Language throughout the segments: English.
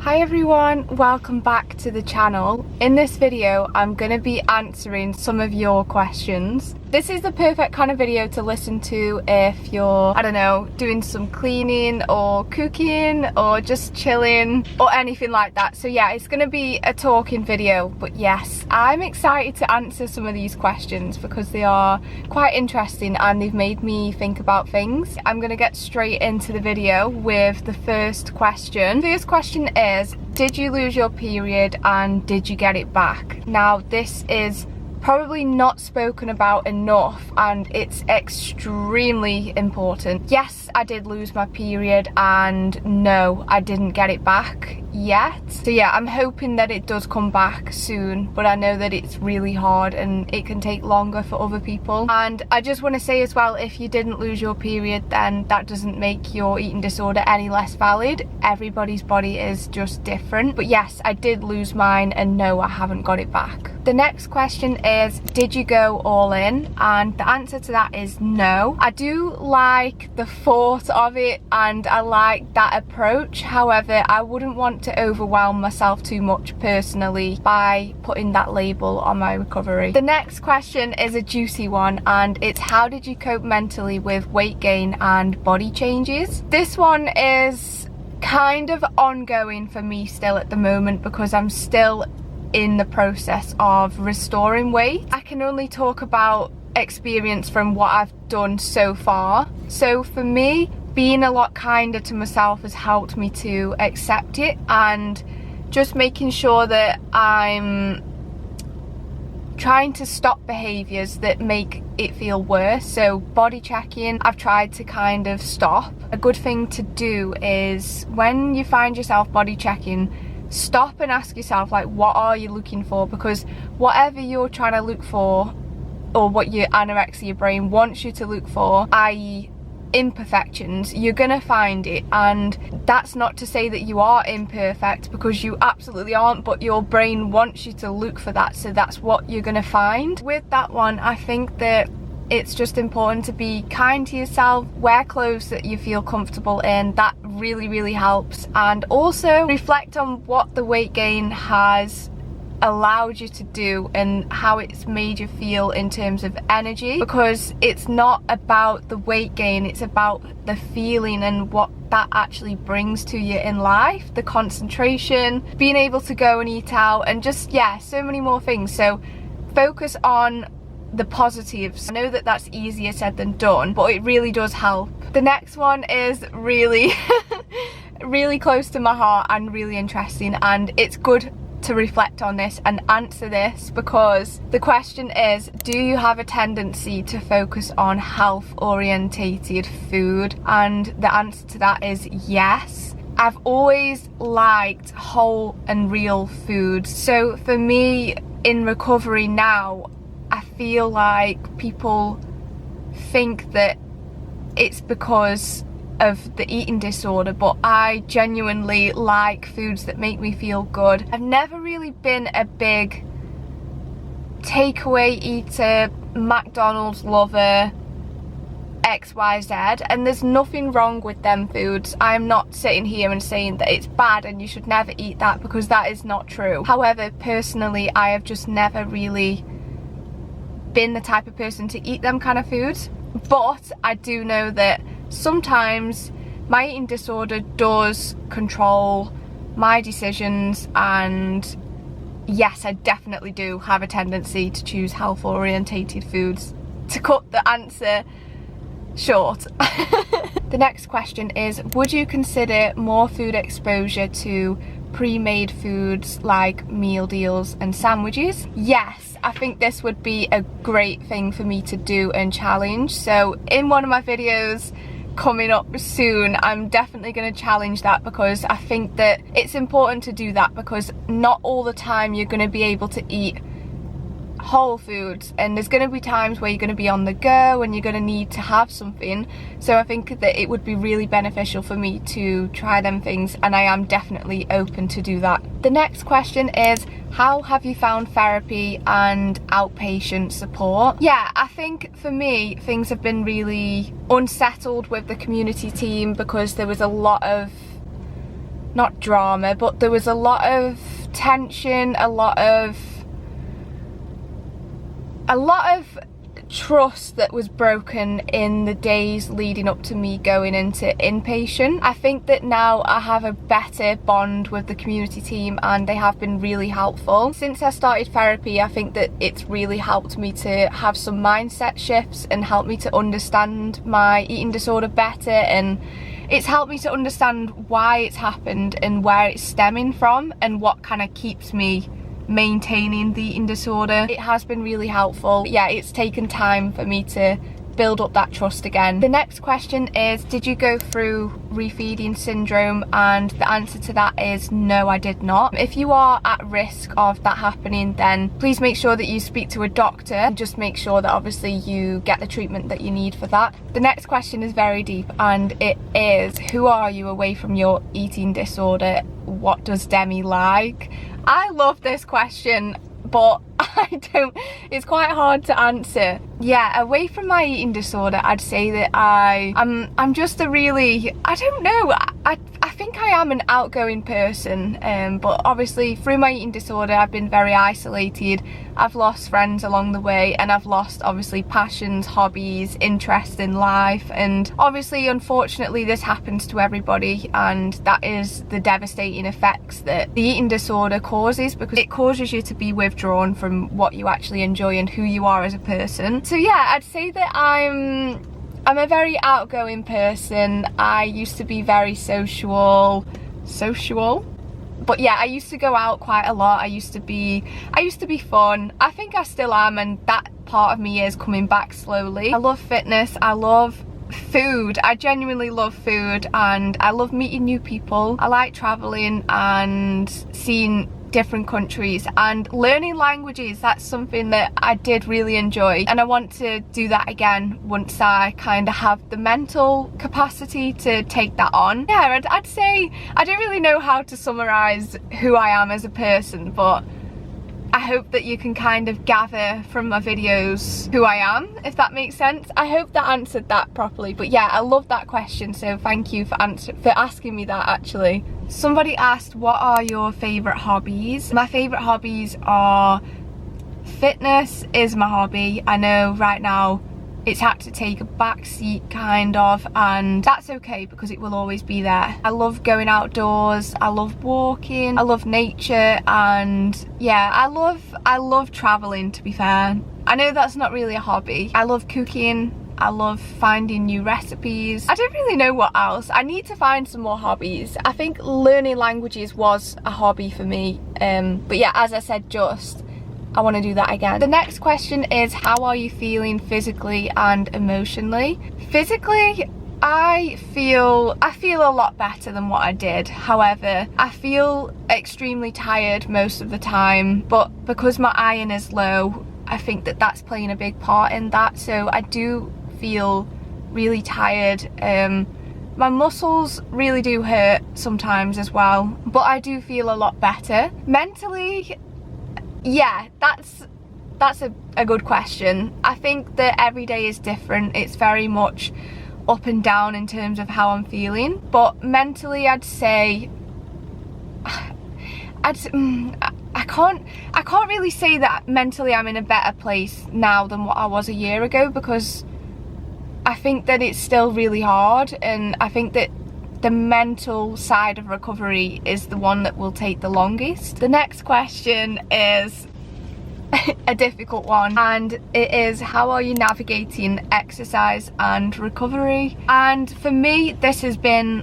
Hi everyone, welcome back to the channel. In this video, I'm going to be answering some of your questions. This is the perfect kind of video to listen to if you're, I don't know, doing some cleaning or cooking or just chilling or anything like that. So yeah, it's going to be a talking video, but yes, I'm excited to answer some of these questions because they are quite interesting and they've made me think about things. I'm going to get straight into the video with the first question. The first question is, did you lose your period and did you get it back? Now, this is probably not spoken about enough and it's extremely important. Yes, I did lose my period and no, I didn't get it back yet. So yeah, I'm hoping that it does come back soon, but I know that it's really hard and it can take longer for other people. And I just want to say as well, if you didn't lose your period, then that doesn't make your eating disorder any less valid. Everybody's body is just different. But yes, I did lose mine and no, I haven't got it back. The next question is, did you go all in? And the answer to that is no. I do like the thought of it and I like that approach. However, I wouldn't want to overwhelm myself too much personally by putting that label on my recovery. The next question is a juicy one and it's, how did you cope mentally with weight gain and body changes? This one is kind of ongoing for me still at the moment because I'm still in the process of restoring weight. I can only talk about experience from what I've done so far. So for me, being a lot kinder to myself has helped me to accept it and just making sure that I'm trying to stop behaviours that make it feel worse. So body checking, I've tried to kind of stop. A good thing to do is when you find yourself body checking, stop and ask yourself, like, what are you looking for? Because whatever you're trying to look for or what your anorexia brain wants you to look for, i.e. imperfections, you're gonna find it. And that's not to say that you are imperfect, because you absolutely aren't, but your brain wants you to look for that, so that's what you're gonna find. With that one, I think that it's just important to be kind to yourself, wear clothes that you feel comfortable in. That really helps. And also reflect on what the weight gain has allowed you to do and how it's made you feel in terms of energy, because it's not about the weight gain, it's about the feeling and what that actually brings to you in life, the concentration, being able to go and eat out, and just, yeah, so many more things. So focus on the positives. I know that that's easier said than done, but it really does help. The next one is really really close to my heart and really interesting, and it's good to reflect on this and answer this because the question is, do you have a tendency to focus on health orientated food? And the answer to that is yes. I've always liked whole and real foods. So for me in recovery now, I feel like people think that it's because of the eating disorder, but I genuinely like foods that make me feel good. I've never really been a big takeaway eater, McDonald's lover, XYZ, and there's nothing wrong with them foods. I'm not sitting here and saying that it's bad and you should never eat that, because that is not true. However, personally, I have just never really been the type of person to eat them kind of foods. But I do know that sometimes my eating disorder does control my decisions, and yes, I definitely do have a tendency to choose health orientated foods. To cut the answer short. The next question is, would you consider more food exposure to pre-made foods like meal deals and sandwiches? Yes, I think this would be a great thing for me to do and challenge. So in one of my videos coming up soon, I'm definitely going to challenge that, because I think that it's important to do that, because not all the time you're going to be able to eat whole foods, and there's going to be times where you're going to be on the go and you're going to need to have something. So I think that it would be really beneficial for me to try them things, and I am definitely open to do that. The next question is, how have you found therapy and outpatient support? Yeah, I think for me things have been really unsettled with the community team, because there was a lot of not drama, but there was a lot of tension, a lot of trust that was broken in the days leading up to me going into inpatient. I think that now I have a better bond with the community team and they have been really helpful. Since I started therapy, I think that it's really helped me to have some mindset shifts and helped me to understand my eating disorder better, and it's helped me to understand why it's happened and where it's stemming from and what kind of keeps me maintaining the eating disorder. It has been really helpful. Yeah, it's taken time for me to build up that trust again. The next question is, did you go through refeeding syndrome? And the answer to that is no, I did not. If you are at risk of that happening, then please make sure that you speak to a doctor and just make sure that obviously you get the treatment that you need for that. The next question is very deep, and it is, who are you away from your eating disorder? What does Demi like? I love this question, but it's quite hard to answer. Yeah, away from my eating disorder, I'd say that I'm just a really, I don't know, I think I am an outgoing person, but obviously through my eating disorder I've been very isolated. I've lost friends along the way, and I've lost obviously passions, hobbies, interest in life, and obviously unfortunately this happens to everybody, and that is the devastating effects that the eating disorder causes, because it causes you to be withdrawn from what you actually enjoy and who you are as a person. So yeah, I'd say that I'm a very outgoing person. I used to be very social, but yeah, I used to go out quite a lot. I used to be fun. I think I still am, and that part of me is coming back slowly. I love fitness, I love food. I genuinely love food, and I love meeting new people. I like traveling and seeing different countries and learning languages. That's something that I did really enjoy, and I want to do that again once I kind of have the mental capacity to take that on. Yeah, I'd say I don't really know how to summarize who I am as a person, but I hope that you can kind of gather from my videos who I am, if that makes sense. I hope that answered that properly. But yeah, I love that question, so thank you for asking me that actually. Somebody asked, what are your favourite hobbies? My favourite hobbies are, fitness is my hobby. I know right now it's had to take a back seat kind of, and that's okay because it will always be there. I love going outdoors, I love walking, I love nature, and yeah, I love traveling, to be fair. I know that's not really a hobby. I love cooking, I love finding new recipes. I don't really know what else. I need to find some more hobbies. I think learning languages was a hobby for me, but yeah, as I said, I want to do that again. The next question is, how are you feeling physically and emotionally? Physically, I feel a lot better than what I did. However, I feel extremely tired most of the time, but because my iron is low, I think that that's playing a big part in that. So I do feel really tired. My muscles really do hurt sometimes as well, but I do feel a lot better. Mentally, yeah, that's a good question. I think that every day is different. It's very much up and down in terms of how I'm feeling, but mentally I'd say I can't really say that mentally I'm in a better place now than what I was a year ago, because I think that it's still really hard, and I think that the mental side of recovery is the one that will take the longest. The next question is a difficult one, and it is, how are you navigating exercise and recovery? And for me, this has been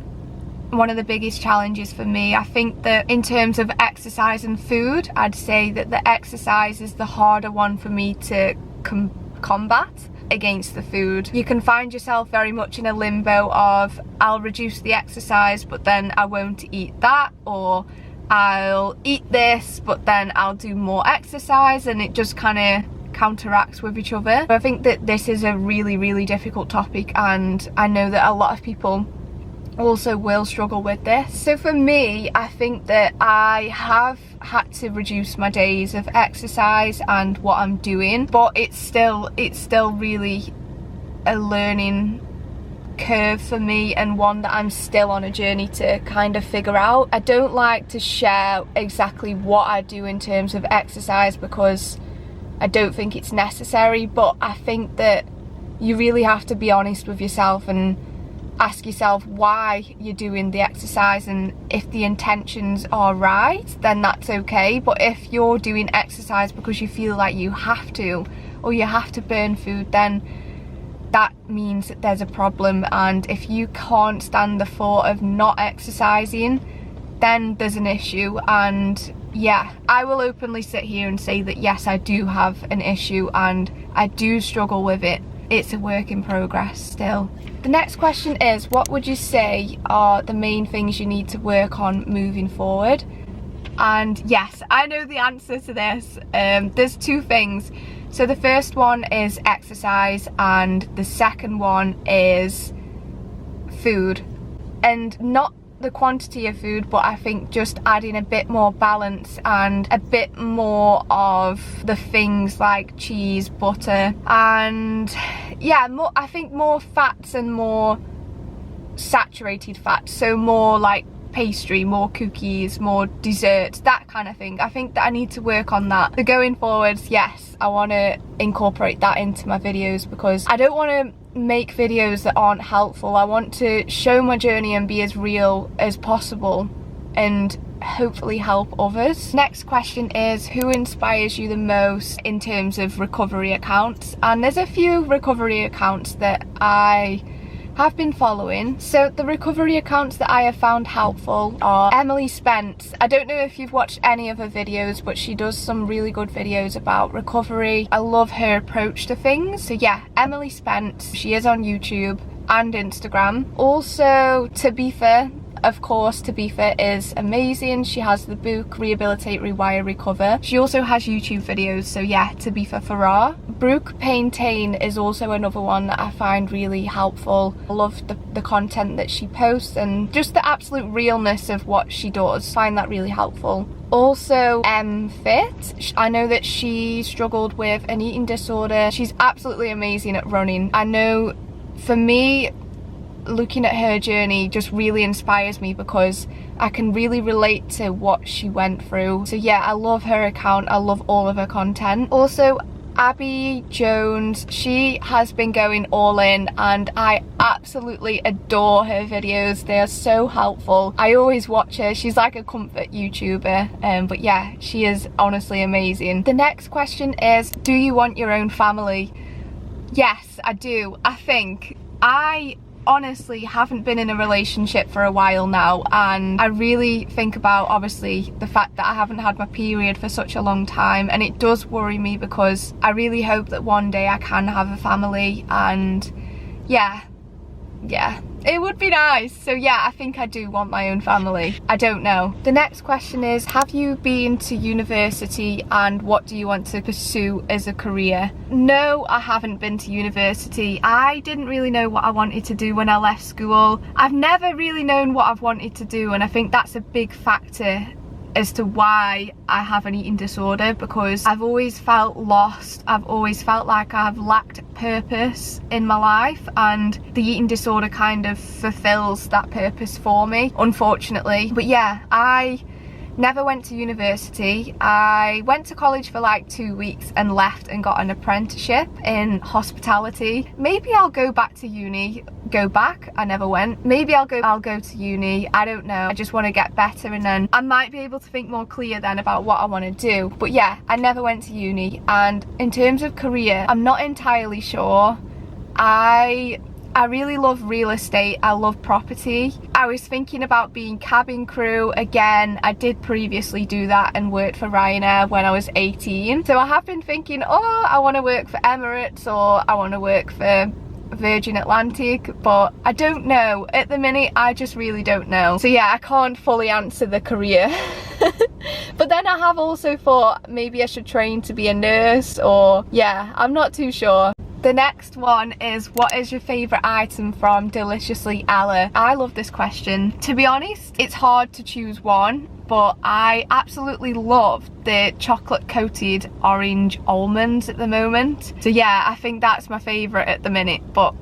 one of the biggest challenges for me. I think that in terms of exercise and food, I'd say that the exercise is the harder one for me to combat against the food. You can find yourself very much in a limbo of, I'll reduce the exercise but then I won't eat that, or I'll eat this but then I'll do more exercise, and it just kind of counteracts with each other. I think that this is a really, really difficult topic, and I know that a lot of people also will struggle with this. So for me, I think that I have had to reduce my days of exercise and what I'm doing, but it's still really a learning curve for me and one that I'm still on a journey to kind of figure out. I don't like to share exactly what I do in terms of exercise because I don't think it's necessary, but I think that you really have to be honest with yourself and ask yourself why you're doing the exercise, and if the intentions are right, then that's okay. But if you're doing exercise because you feel like you have to, or you have to burn food, then that means that there's a problem. And if you can't stand the thought of not exercising, then there's an issue. And yeah, I will openly sit here and say that yes, I do have an issue and I do struggle with it. It's a work in progress still. The next question is, what would you say are the main things you need to work on moving forward? And yes, I know the answer to this. There's two things. So the first one is exercise and the second one is food. And not the quantity of food, but I think just adding a bit more balance and a bit more of the things like cheese, butter, and yeah, more, I think more fats and more saturated fats, so more like pastry, more cookies, more desserts, that kind of thing. I think that I need to work on that. So going forwards, yes, I want to incorporate that into my videos because I don't want to make videos that aren't helpful. I want to show my journey and be as real as possible and hopefully help others. Next question is, who inspires you the most in terms of recovery accounts? And there's a few recovery accounts that I have been following. So the recovery accounts that I have found helpful are Emily Spence. I don't know if you've watched any of her videos, but she does some really good videos about recovery. I love her approach to things. So yeah, Emily Spence. She is on YouTube and Instagram. Also, Tabitha. Of course, Tabitha is amazing. She has the book Rehabilitate, Rewire, Recover. She also has YouTube videos, so yeah, Tabitha Farrar. Brooke Paintain is also another one that I find really helpful. I love the content that she posts and just the absolute realness of what she does. I find that really helpful. Also, Fit. I know that she struggled with an eating disorder. She's absolutely amazing at running. I know for me, looking at her journey just really inspires me because I can really relate to what she went through. So yeah, I love her account. I love all of her content. Also, Abby Jones, she has been going all in and I absolutely adore her videos. They are so helpful. I always watch her. She's like a comfort YouTuber, but yeah, she is honestly amazing. The next question is, do you want your own family? Yes, I do. I think I honestly haven't been in a relationship for a while now, and I really think about obviously the fact that I haven't had my period for such a long time, and it does worry me because I really hope that one day I can have a family, and yeah, it would be nice. So yeah, I think I do want my own family. I don't know. The next question is, have you been to university and what do you want to pursue as a career? No, I haven't been to university. I didn't really know what I wanted to do when I left school. I've never really known what I've wanted to do, and I think that's a big factor as to why I have an eating disorder, because I've always felt lost. I've always felt like I've lacked purpose in my life, and the eating disorder kind of fulfills that purpose for me, unfortunately. But yeah, I never went to university. I went to college for like 2 weeks and left and got an apprenticeship in hospitality. Maybe I'll go back to uni. Go back, I never went. Maybe I'll go to uni. I don't know. I just want to get better, and then I might be able to think more clear then about what I want to do. But yeah, I never went to uni. And in terms of career, I'm not entirely sure. I really love real estate. I love property. I was thinking about being cabin crew again. I did previously do that and worked for Ryanair when I was 18. So I have been thinking, oh, I want to work for Emirates or I want to work for Virgin Atlantic, but I don't know. At the minute, I just really don't know. So yeah, I can't fully answer the career. But then I have also thought maybe I should train to be a nurse, or yeah, I'm not too sure. The next one is, what is your favourite item from Deliciously Ella? I love this question. To be honest, it's hard to choose one, but I absolutely love the chocolate coated orange almonds at the moment. So yeah, I think that's my favourite at the minute, but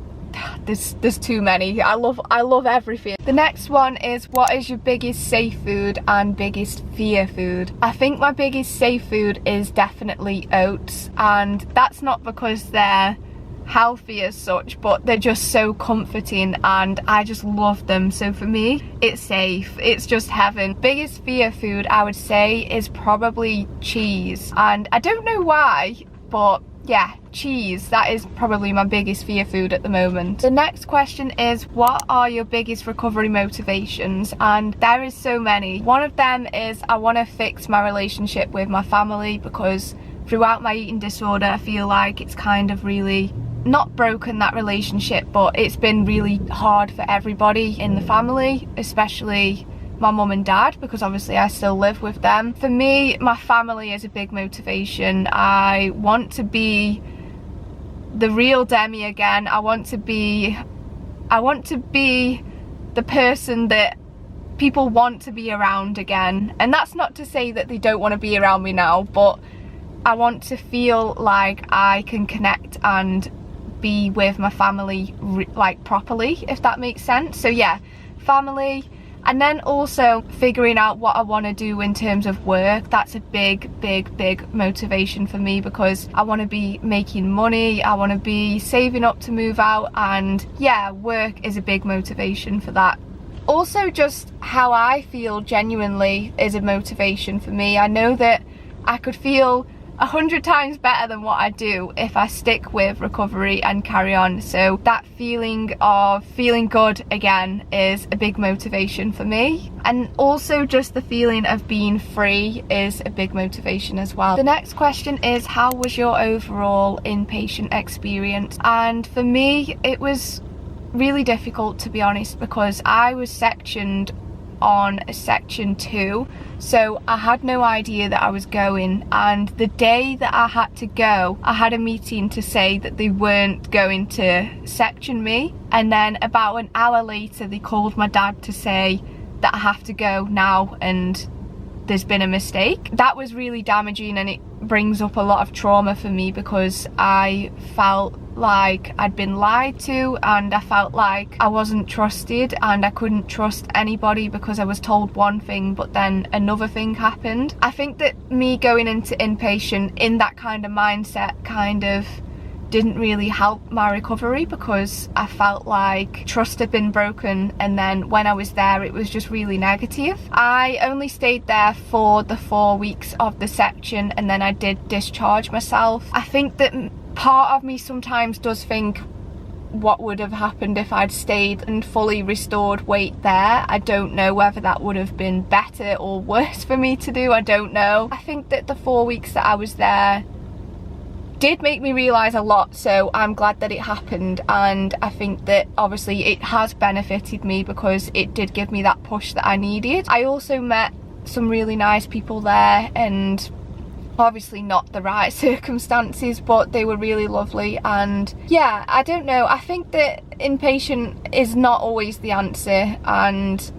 there's too many. I love everything. The next one is, what is your biggest safe food and biggest fear food? I think my biggest safe food is definitely oats, and that's not because they're healthy as such, but they're just so comforting and I just love them. So for me, it's safe, it's just heaven. Biggest fear food, I would say, is probably cheese, and I don't know why, but yeah, cheese, that is probably my biggest fear food at the moment. The next question is, what are your biggest recovery motivations? And there is so many. One of them is I want to fix my relationship with my family, because throughout my eating disorder I feel like it's kind of really not broken that relationship, but it's been really hard for everybody in the family, especially my mum and dad, because obviously I still live with them. For me, my family is a big motivation. I want to be the real Demi again. I want to be the person that people want to be around again. And that's not to say that they don't want to be around me now, but I want to feel like I can connect and be with my family like properly, if that makes sense. So yeah, family. And then also figuring out what I want to do in terms of work. That's a big motivation for me, because I want to be making money, I want to be saving up to move out, and yeah, work is a big motivation for that. Also, just how I feel genuinely is a motivation for me. I know that I could feel 100 times better than what I do if I stick with recovery and carry on. So that feeling of feeling good again is a big motivation for me. And also just the feeling of being free is a big motivation as well. The next question is, how was your overall inpatient experience? And for me, it was really difficult, to be honest, because I was sectioned on a section 2, so I had no idea that I was going, and the day that I had to go, I had a meeting to say that they weren't going to section me, and then about an hour later they called my dad to say that I have to go now and there's been a mistake. That was really damaging, and it brings up a lot of trauma for me, because I felt like I'd been lied to, and I felt like I wasn't trusted and I couldn't trust anybody because I was told one thing but then another thing happened. I think that me going into inpatient in that kind of mindset kind of didn't really help my recovery, because I felt like trust had been broken, and then when I was there it was just really negative. I only stayed there for the 4 weeks of the section, and then I did discharge myself. I think that part of me sometimes does think what would have happened if I'd stayed and fully restored weight there. I don't know whether that would have been better or worse for me to do, I don't know. I think that the 4 weeks that I was there did make me realise a lot, so I'm glad that it happened, and I think that obviously it has benefited me because it did give me that push that I needed. I also met some really nice people there, and obviously not the right circumstances, but they were really lovely. And yeah, I don't know, I think that inpatient is not always the answer, and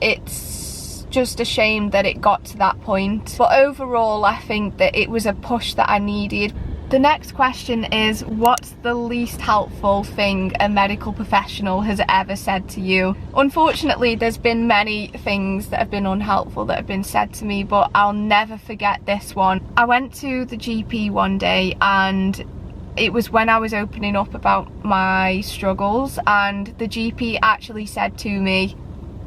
it's just a shame that it got to that point, but overall I think that it was a push that I needed. The next question is, what's the least helpful thing a medical professional has ever said to you? Unfortunately, there's been many things that have been unhelpful that have been said to me, but I'll never forget this one. I went to the GP one day, and it was when I was opening up about my struggles, and the GP actually said to me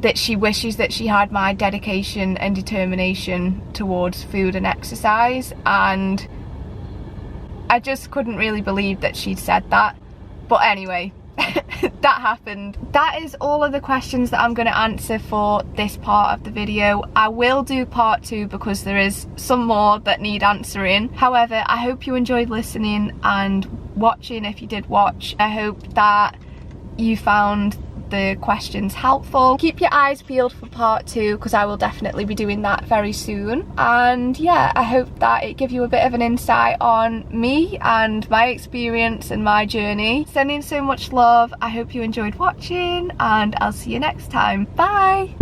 that she wishes that she had my dedication and determination towards food and exercise, and I just couldn't really believe that she'd said that. But anyway, that happened. That is all of the questions that I'm going to answer for this part of the video. I will do part 2 because there is some more that need answering. However, I hope you enjoyed listening and watching if you did watch. I hope that you found the questions helpful. Keep your eyes peeled for part 2 because I will definitely be doing that very soon. And yeah, I hope that it gives you a bit of an insight on me and my experience and my journey. Sending so much love. I hope you enjoyed watching, and I'll see you next time. Bye!